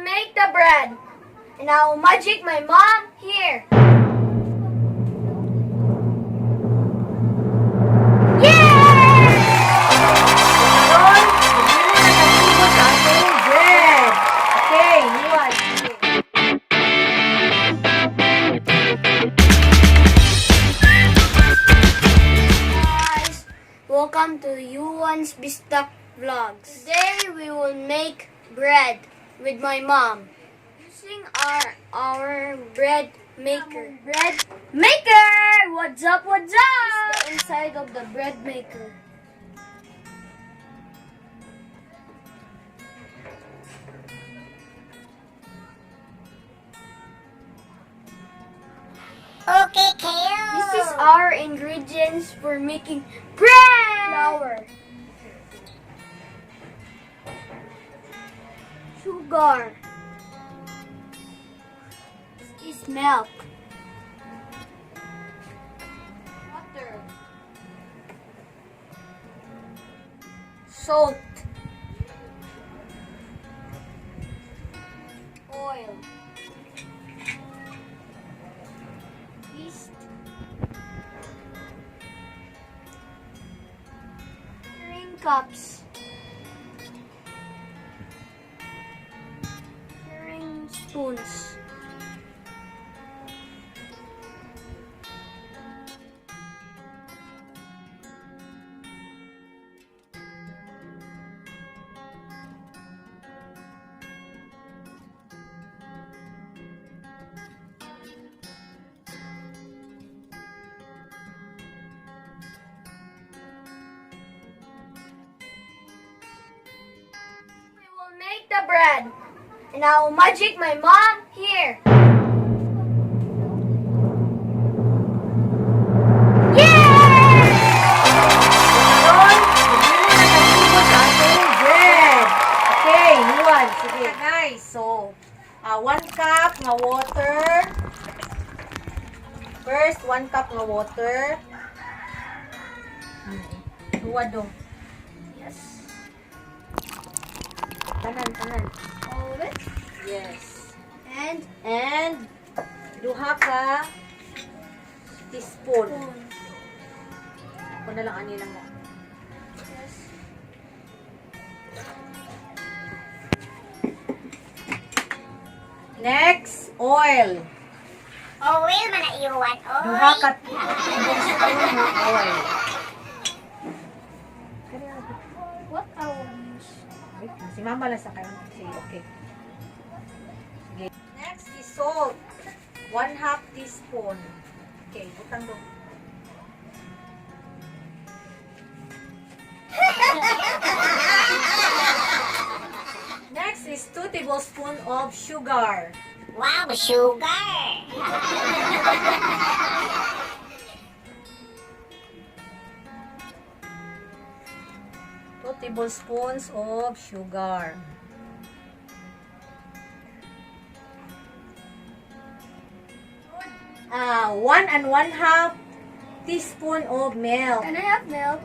will make the bread, and I will magic my mom here. Welcome to Yuan'sBisdakVlogs. Today we will make bread with my mom using our bread maker. Bread maker! What's up? What's up? This is the inside of the bread maker. Okay, Kale. This is our ingredients for making bread. Flour, sugar, this is milk, water, salt, oil, yeast, measuring cups, measuring spoons, make the bread, and I will magic my mom here. Sige guys, so 1 cup nga water. First, 1 cup nga water. Duwa dong. Yes. Tanan. All of it. Yes. And duha ka teaspoon. spoon. Kung na lang ani lang mo. Yes. Next, oil. Oil man na iwan. Duha Oil. ka teaspoon nga oil. What I will use? Wait, si mama lang sa kayo. Sige, okay. Sige. Next is salt. 1/2 teaspoon. Okay, butang dong. Next is 2 tablespoons of sugar. Wow, sugar. 2 tablespoons of sugar. One and 1/2 teaspoon of milk. Can I have milk?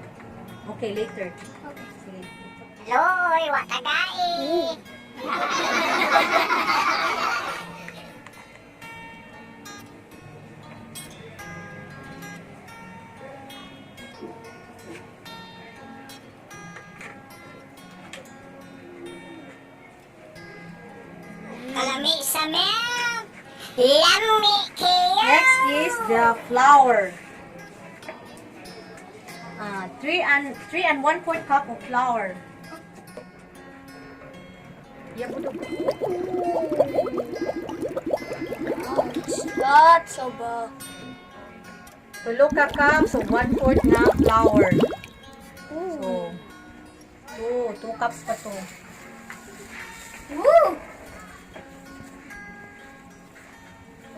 Okay, later. Okay. Sige. Loy, wakagai. Kalami sa milk. Lami, Kale. Next is the flour. 3 and 1/4 cup of flour. Yeah, budok. Lots of Tulo ka cups, so 1/4 na flour. So, 2 cups pa to. Woo!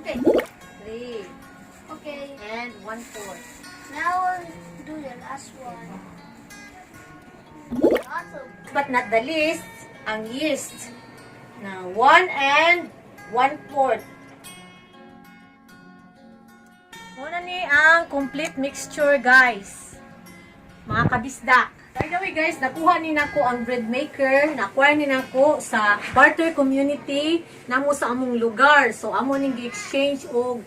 Okay. 3 Okay. and 1/4. Now we'll do the last one. Lots of But not the least, ang yeast. Na 1 and 1/4. Muna ni ang complete mixture, guys. Mga kabisdak. By the way guys, nakuha ni nako ang bread maker, nakuha ni nako sa Barter Community namo sa among lugar. So amo ning gi-exchange og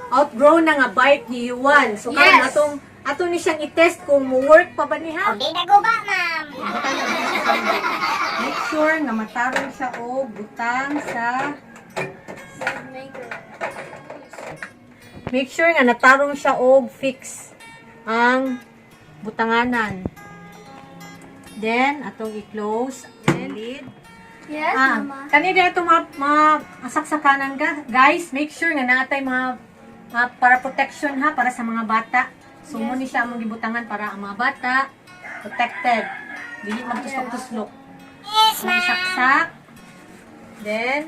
outgrown na nga bike ni Yuan. So karon Yes. ato ni siyang i-test kung mo work pa ba niha. O di na guba, ma'am. Make sure nga matarong siya og butang sa Bread maker. Make sure nga natarong siya og fix ang butanganan. Then atong i-close ang lid. Yes, Mama. Kani dito masaksakanan ka. Guys, make sure nga naatay mga para protection ha, para sa mga bata. So, mo ni siya among gibutangan para ang mga bata protected. Dili magtuslok-tuslok. Yes, So, ma'am. saksak. Then,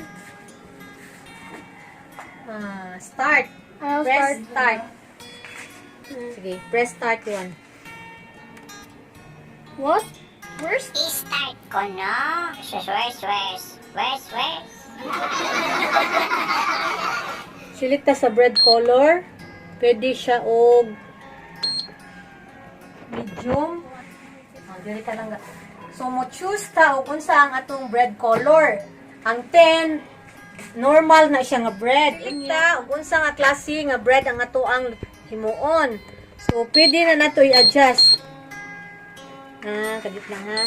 start. I'll Press start. start. Sige, press start yun. What? First? I-start ko, no? Swers. Silita sa bread color. Pwede siya og medium. Dili ka lang. So, mo choose ta kung sa ang atong bread color. Ang 10, normal na siya nga bread. Ita, kung sa nga klase nga bread ang ato ang himuon. So, pwede na nato i-adjust. Kadit lang ha.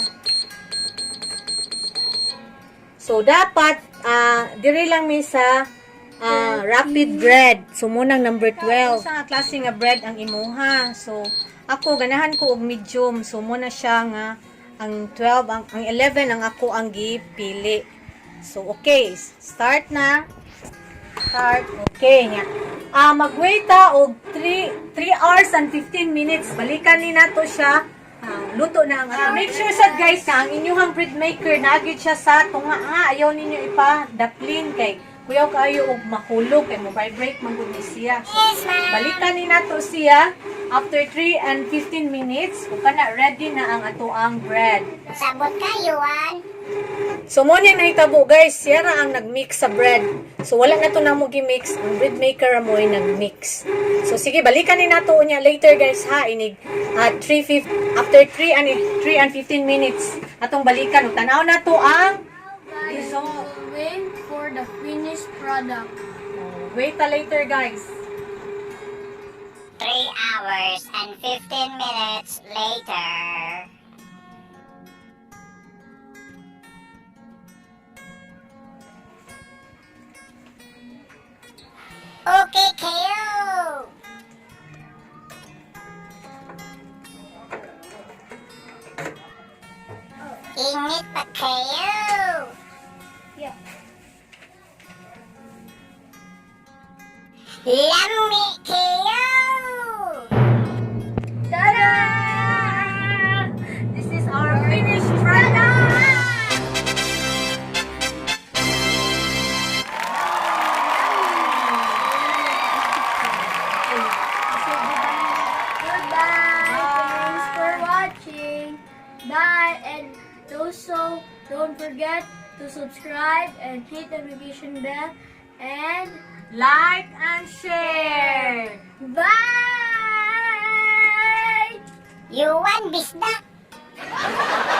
So, dapat, diri lang mi sa rapid bread. So, munang number 12. Sa klase nga bread ang imuha. So, ako, ganahan ko og medium. So, muna siya nga, ang 12, ang 11 ang ako ang gipili. So, okay. Start na. Start. Okay nga. Mag-wait ta og 3 hours and 15 minutes. Balikan ni nato siya. Luto na ang make sure sad guys na ang inyong bread maker nagid siya sa tunga ha. Ayaw ninyo ipa-daplin kay kuyaw kayo og mahulog kay mo vibrate man gud ni siya. So, Yes, ma'am. balikan ni nato siya after 3 and 15 minutes kung kana ready na ang ato ang bread. Sabot ka, Yuan. So mo ni nahitabo guys, siya ra ang nagmix sa bread. So wala na to namo gi-mix, ang bread maker mo ay nagmix. So sige, balikan ni nato unya later guys ha, inig after 3 and 15 minutes atong balikan. Tanaw na to ang Guys, we'll wait for the finished product. wait ta later guys. 3 hours and 15 minutes later. Okay, kayo. Init pa kayo. Yeah. Lami kayo. Ta-da! This is our finished product. Goodbye. Thanks for watching. Bye. And also, don't forget to subscribe and hit the notification bell. And Like and share. bye! Yuan'sBisdakVlogs.